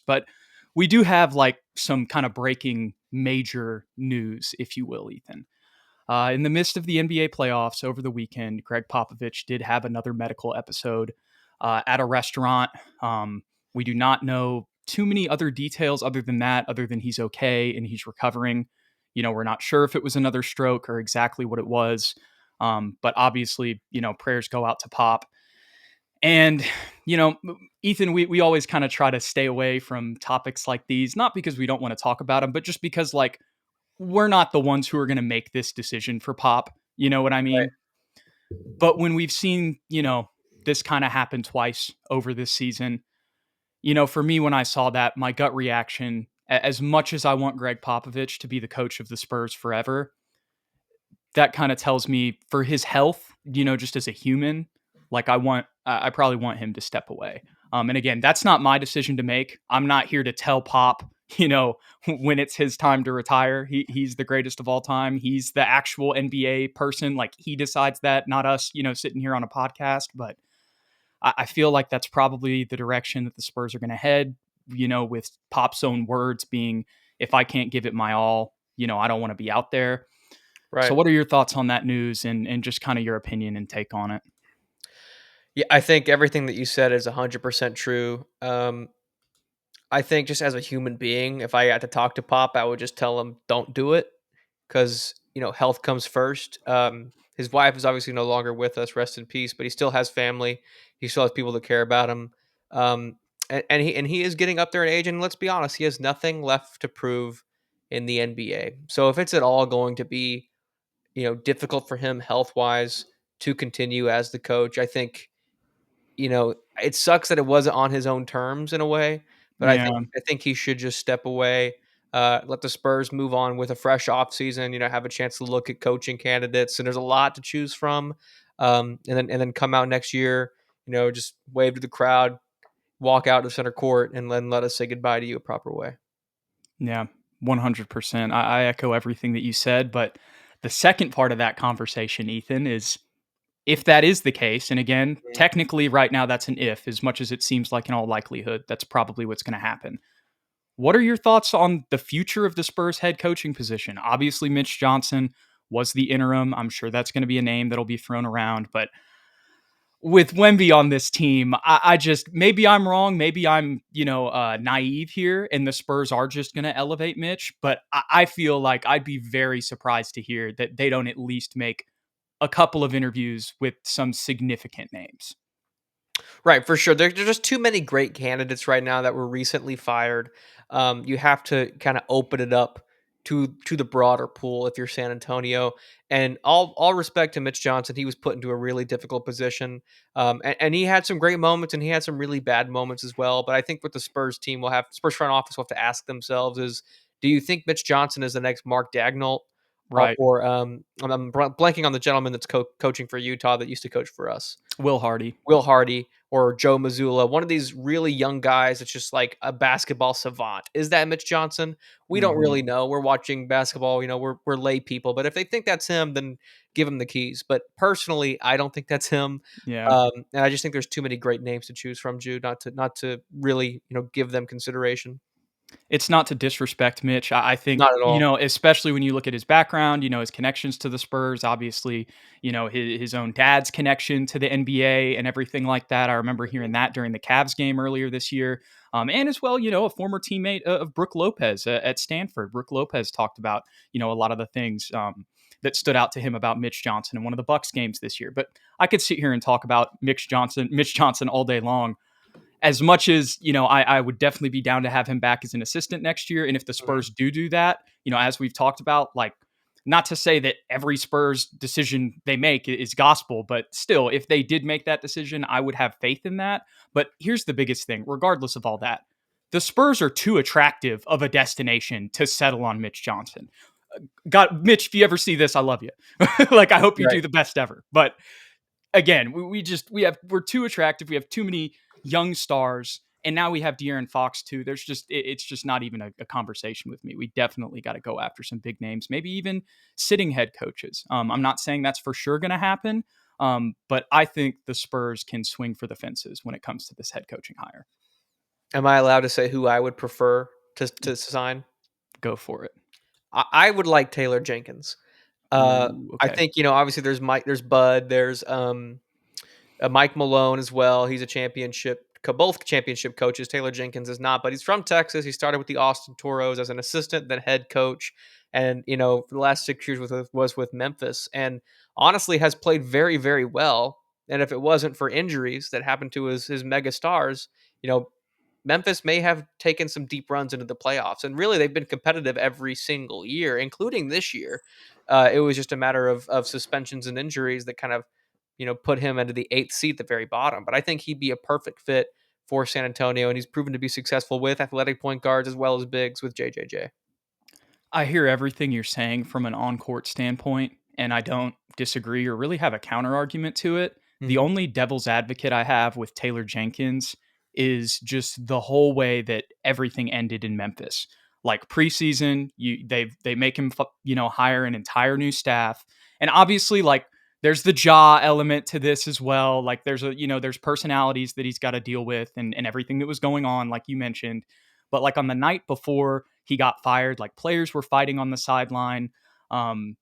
But we do have like some kind of breaking major news, if you will, Ethan. In the midst of the NBA playoffs over the weekend, Gregg Popovich did have another medical episode at a restaurant. We do not know too many other details other than that, other than he's okay and he's recovering. We're not sure if it was another stroke or exactly what it was. But obviously, prayers go out to Pop. And, Ethan, we always kind of try to stay away from topics like these, not because we don't want to talk about them, but just because, like, we're not the ones who are going to make this decision for Pop. You know what I Right. mean? But when we've seen, this kind of happen twice over this season, for me, when I saw that, my gut reaction, as much as I want Gregg Popovich to be the coach of the Spurs forever, that kind of tells me for his health, just as a human, like I probably want him to step away. And again, that's not my decision to make. I'm not here to tell Pop, when it's his time to retire. He's the greatest of all time. He's the actual NBA person. Like he decides that, not us, sitting here on a podcast. But I feel like that's probably the direction that the Spurs are going to head, with Pop's own words being, if I can't give it my all, I don't want to be out there. So Right. what are your thoughts on that news and just kind of your opinion and take on it? Yeah, I think everything that you said is 100% true. I think just as a human being, if I had to talk to Pop, I would just tell him, don't do it because, health comes first. His wife is obviously no longer with us, rest in peace, but he still has family. He still has people that care about him. Um, and he is getting up there in age, and let's be honest, he has nothing left to prove in the NBA. So if it's at all going to be, difficult for him health wise to continue as the coach, I think it sucks that it wasn't on his own terms in a way, but I Yeah. think I think he should just step away, let the Spurs move on with a fresh offseason, have a chance to look at coaching candidates, and there's a lot to choose from. And then come out next year, just wave to the crowd, walk out to center court, and then let us say goodbye to you a proper way. Yeah. 100%. I echo everything that you said. But the second part of that conversation, Ethan, is if that is the case, and again, Mhm. technically right now that's an if, as much as it seems like in all likelihood, that's probably what's going to happen. What are your thoughts on the future of the Spurs head coaching position? Obviously, Mitch Johnson was the interim. I'm sure that's going to be a name that'll be thrown around. But with Wemby on this team, I just, maybe I'm wrong. Maybe I'm, naive here and the Spurs are just going to elevate Mitch. But I feel like I'd be very surprised to hear that they don't at least make a couple of interviews with some significant names. Right, for sure. There's just too many great candidates right now that were recently fired. You have to kind of open it up to the broader pool if you're San Antonio. And all respect to Mitch Johnson, he was put into a really difficult position, and he had some great moments and he had some really bad moments as well. But I think what the Spurs team will have, Spurs front office will have to ask themselves is, do you think Mitch Johnson is the next Mark Dagnall? Right. Or I'm blanking on the gentleman that's coaching for Utah that used to coach for us. Will Hardy. Will Hardy or Joe Mazzulla, one of these really young guys that's just like a basketball savant. Is that Mitch Johnson? We don't Mhm. really know. We're watching basketball, we're lay people. But if they think that's him, then give him the keys. But personally, I don't think that's him. Yeah. And I just think there's too many great names to choose from, Jude, not to really, give them consideration. It's not to disrespect Mitch. I think, Not at all. especially when you look at his background, his connections to the Spurs, obviously, his own dad's connection to the NBA and everything like that. I remember hearing that during the Cavs game earlier this year. And as well, a former teammate of Brooke Lopez at Stanford. Brooke Lopez talked about, a lot of the things that stood out to him about Mitch Johnson in one of the Bucks games this year. But I could sit here and talk about Mitch Johnson all day long. As much as, I would definitely be down to have him back as an assistant next year. And if the Mhm. Spurs do that, as we've talked about, like, not to say that every Spurs decision they make is gospel, but still, if they did make that decision, I would have faith in that. But here's the biggest thing, regardless of all that, the Spurs are too attractive of a destination to settle on Mitch Johnson. God, Mitch, if you ever see this, I love you. Like, I hope you Right. do the best ever. But again, we're too attractive. We have too many young stars, and now we have De'Aaron Fox too. It's just not even a conversation with me. We definitely got to go after some big names, maybe even sitting head coaches. I'm not saying that's for sure going to happen, but I think the Spurs can swing for the fences when it comes to this head coaching hire. Am I allowed to say who I would prefer to sign? Go for it. I would like Taylor Jenkins. Ooh, I okay. think, obviously there's Mike, there's Bud, there's Mike Malone as well. He's a both championship coaches. Taylor Jenkins is not, but he's from Texas. He started with the Austin Toros as an assistant, then head coach, and for the last 6 years was with Memphis, and honestly has played very, very well. And if it wasn't for injuries that happened to his mega stars, you know, Memphis may have taken some deep runs into the playoffs, and really they've been competitive every single year, including this year. It was just a matter of suspensions and injuries that kind of put him into the eighth seat at the very bottom. But I think he'd be a perfect fit for San Antonio, and he's proven to be successful with athletic point guards as well as bigs with JJJ. I hear everything you're saying from an on-court standpoint, and I don't disagree or really have a counter argument to it. The Hmm. only devil's advocate I have with Taylor Jenkins is just the whole way that everything ended in Memphis. Like preseason, they make him hire an entire new staff, and obviously like there's the jaw element to this as well. Like there's personalities that he's got to deal with and everything that was going on, like you mentioned. But like on the night before he got fired, like players were fighting on the sideline.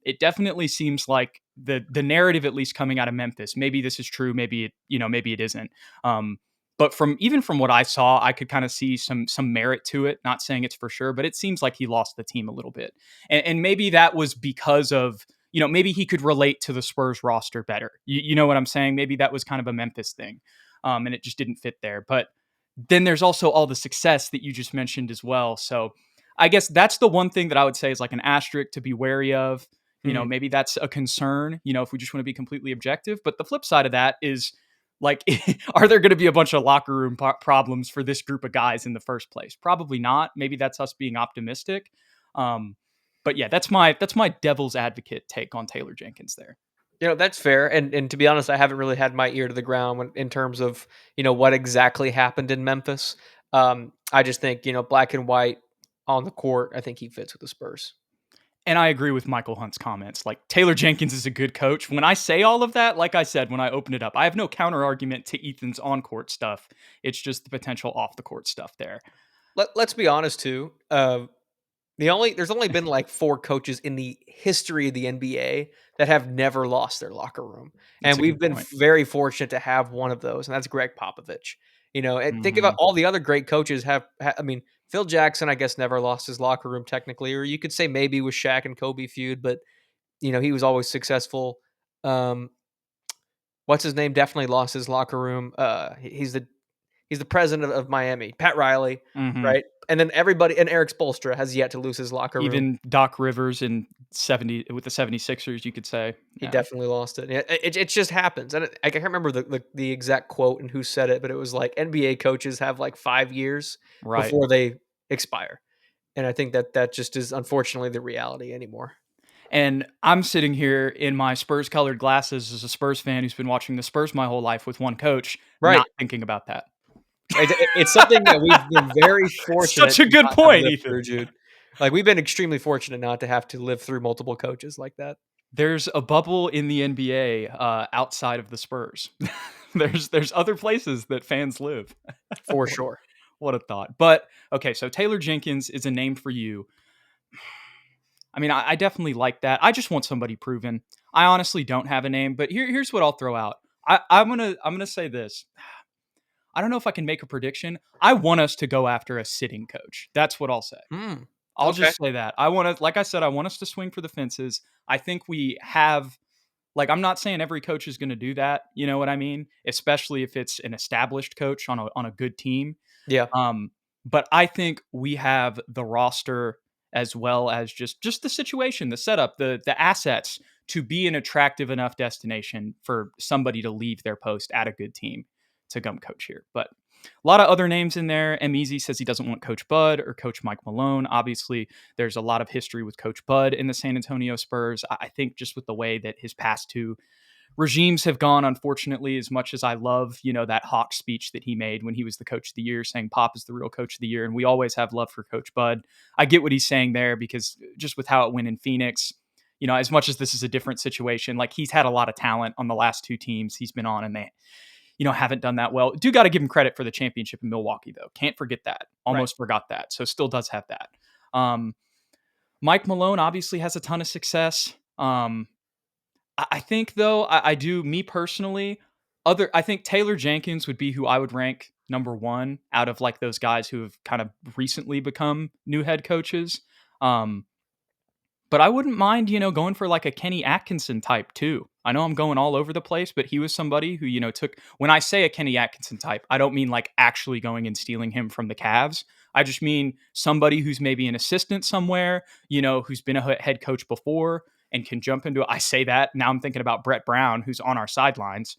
It definitely seems like the narrative, at least coming out of Memphis, maybe this is true, maybe maybe it isn't. But from what I saw, I could kind of see some merit to it. Not saying it's for sure, but it seems like he lost the team a little bit, and maybe that was because of maybe he could relate to the Spurs roster better. You know what I'm saying? Maybe that was kind of a Memphis thing, and it just didn't fit there. But then there's also all the success that you just mentioned as well. So I guess that's the one thing that I would say is like an asterisk to be wary of. Hmm. Maybe that's a concern, if we just want to be completely objective. But the flip side of that is like, are there going to be a bunch of locker room problems for this group of guys in the first place? Probably not. Maybe that's us being optimistic. Um, but yeah, that's my devil's advocate take on Taylor Jenkins there. That's fair, and to be honest, I haven't really had my ear to the ground in terms of what exactly happened in Memphis. I just think black and white on the court. I think he fits with the Spurs. And I agree with Michael Hunt's comments. Like Taylor Jenkins is a good coach. When I say all of that, like I said, when I open it up, I have no counter argument to Ethan's on court stuff. It's just the potential off the court stuff there. Let's be honest too. There's only been like four coaches in the history of the NBA that have never lost their locker room, That's and a we've good been point. very fortunate to have one of those, and that's Gregg Popovich. And think about Hmm. all the other great coaches I mean, Phil Jackson, I guess, never lost his locker room technically, or you could say maybe with Shaq and Kobe feud, but he was always successful. Um, what's his name? Definitely lost his locker room. He's the president of Miami, Pat Riley, Hmm. right? And then everybody, and Eric Spoelstra has yet to lose his locker room. Even Doc Rivers in 70 with the 76ers, you could say. He Yeah. definitely lost it. Yeah, it just happens, and I can't remember the exact quote and who said it, but it was like NBA coaches have like 5 years Right. before they expire, and I think that just is unfortunately the reality anymore. And I'm sitting here in my Spurs colored glasses as a Spurs fan who's been watching the Spurs my whole life with one coach, Right. not thinking about that. It's something that we've been very fortunate Such a to good not have point, lived Ethan. through, Jude. Like, we've been extremely fortunate not to have to live through multiple coaches like that, There's a bubble in the NBA outside of the Spurs. There's other places that fans live. for what, sure. what a thought. But okay, so Taylor Jenkins is a name for you. I mean, I definitely like that. I just want somebody proven. I honestly don't have a name, but here's what I'll throw out. I'm gonna say this. I don't know if I can make a prediction. I want us to go after a sitting coach. That's what I'll say. Hmm. I'll Okay. just say that. I want to, like I said, I want us to swing for the fences. I think we have, like, I'm not saying every coach is going to do that. You know what I mean? Especially if it's an established coach on a good team. Yeah. Um, but I think we have the roster as well as just the situation, the setup, the assets to be an attractive enough destination for somebody to leave their post at a good team to come coach here. But a lot of other names in there. M. Easy says he doesn't want Coach Bud or Coach Mike Malone. Obviously, there's a lot of history with Coach Bud in the San Antonio Spurs. I think just with the way that his past two regimes have gone, unfortunately, as much as I love, that Hawk speech that he made when he was the coach of the year, saying Pop is the real coach of the year. And we always have love for Coach Bud. I get what he's saying there because just with how it went in Phoenix, as much as this is a different situation, like he's had a lot of talent on the last two teams he's been on, and haven't done that well. Do got to give him credit for the championship in Milwaukee, though. Can't forget that. Right. Almost forgot that. So still does have that. Um, Mike Malone obviously has a ton of success. I think though, I do me personally. I think Taylor Jenkins would be who I would rank number one out of like those guys who have kind of recently become new head coaches. Um, but I wouldn't mind, going for like a Kenny Atkinson type too. I know I'm going all over the place, but he was somebody who, took, when I say a Kenny Atkinson type, I don't mean like actually going and stealing him from the Cavs. I just mean somebody who's maybe an assistant somewhere, who's been a head coach before and can jump into it. I say that. Now I'm thinking about Brett Brown, who's on our sidelines.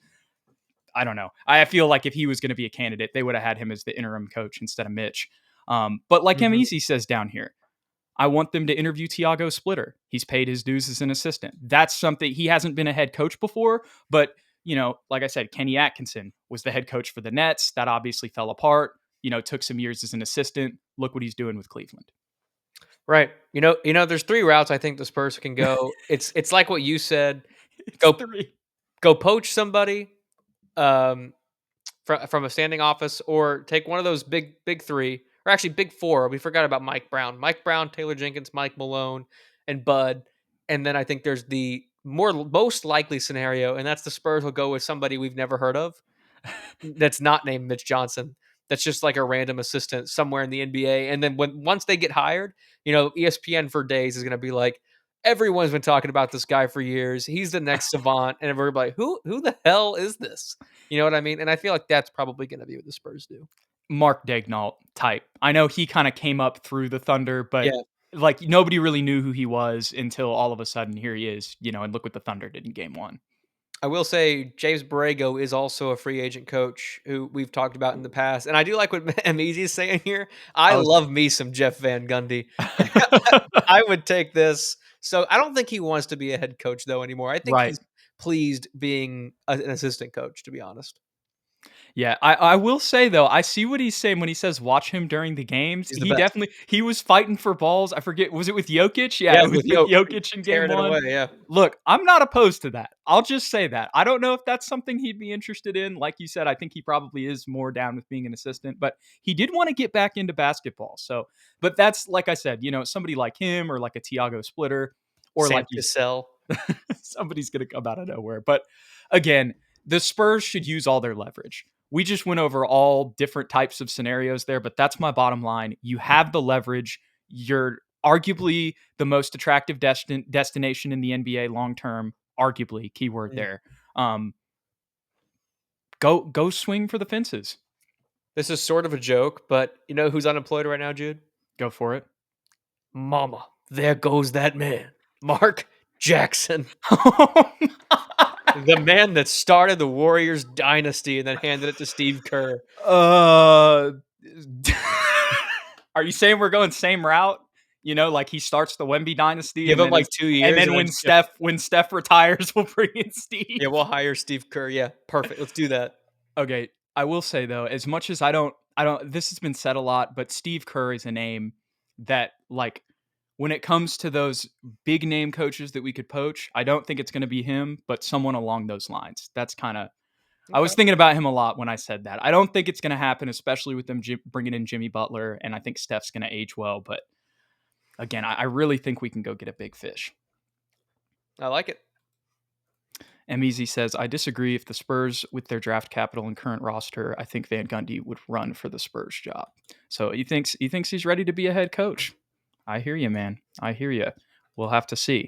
I don't know. I feel like if he was going to be a candidate, they would have had him as the interim coach instead of Mitch. But like Mhm. Easy says down here, I want them to interview Tiago Splitter. He's paid his dues as an assistant. That's something. He hasn't been a head coach before, but like I said, Kenny Atkinson was the head coach for the Nets. That obviously fell apart. Took some years as an assistant. Look what he's doing with Cleveland. Right. There's 3 routes I think the Spurs can go. It's like what you said. It's Go three. go poach somebody, um, from a standing office, or take one of those big 3, or actually big 4. We forgot about Mike Brown. Mike Brown, Taylor Jenkins, Mike Malone, and Bud. And then I think there's the most likely scenario, and that's the Spurs will go with somebody we've never heard of, that's not named Mitch Johnson. That's just like a random assistant somewhere in the NBA. And then once they get hired, ESPN for days is going to be like, everyone's been talking about this guy for years. He's the next savant, and everybody, who the hell is this? You know what I mean? And I feel like that's probably going to be what the Spurs do. Mark Daignault type. I know he kind of came up through the Thunder, but Yeah, like nobody really knew who he was until all of a sudden here he is, and look what the Thunder did in game one. I will say James Borrego is also a free agent coach who we've talked about in the past, and I do like what Meezy is saying here. I Oh, love me some Jeff Van Gundy. I would take this. So I don't think he wants to be a head coach though anymore. I think right. he's pleased being an assistant coach, to be honest. Yeah, I will say though, I see what he's saying when he says watch him during the games. He's the best. He was fighting for balls. I forget, was it with Jokic? Yeah, Yeah, it was with with Yoke Jokic in game tearing it one. away. Yeah, Look, I'm not opposed to that. I'll just say that. I don't know if that's something he'd be interested in. Like you said, I think he probably is more down with being an assistant, but he did want to get back into basketball. So, but that's like I said, somebody like him or like a Tiago Splitter or Sam like you Cassell. somebody's going to come out of nowhere. But again, the Spurs should use all their leverage. We just went over all different types of scenarios there, but that's my bottom line. You have the leverage. You're arguably the most attractive destination in the NBA long term. Arguably, keyword Mm. there. Go swing for the fences. This is sort of a joke, but you know who's unemployed right now, Jude? Go for it. Mama, there goes that man, Mark Jackson, the man that started the Warriors dynasty and then handed it to Steve Kerr. uh, are you saying we're going same route? Like he starts the Wemby dynasty, Give and him then like 2 and years, then and then when Steph retires, we'll bring in Steve. yeah, we'll hire Steve Kerr. Yeah, perfect. Let's do that. Okay, I will say though, as much as I don't. This has been said a lot, but Steve Kerr is a name that, like, when it comes to those big name coaches that we could poach, I don't think it's going to be him, but someone along those lines. That's kind of. I Okay. was thinking about him a lot when I said that. I don't think it's going to happen, especially with them bringing in Jimmy Butler, and I think Steph's going to age well. But again, I really think we can go get a big fish. I like it. Measy says, I disagree. If the Spurs, with their draft capital and current roster, I think Van Gundy would run for the Spurs job. So he thinks he's ready to be a head coach. I hear you, man. I hear you. We'll have to see.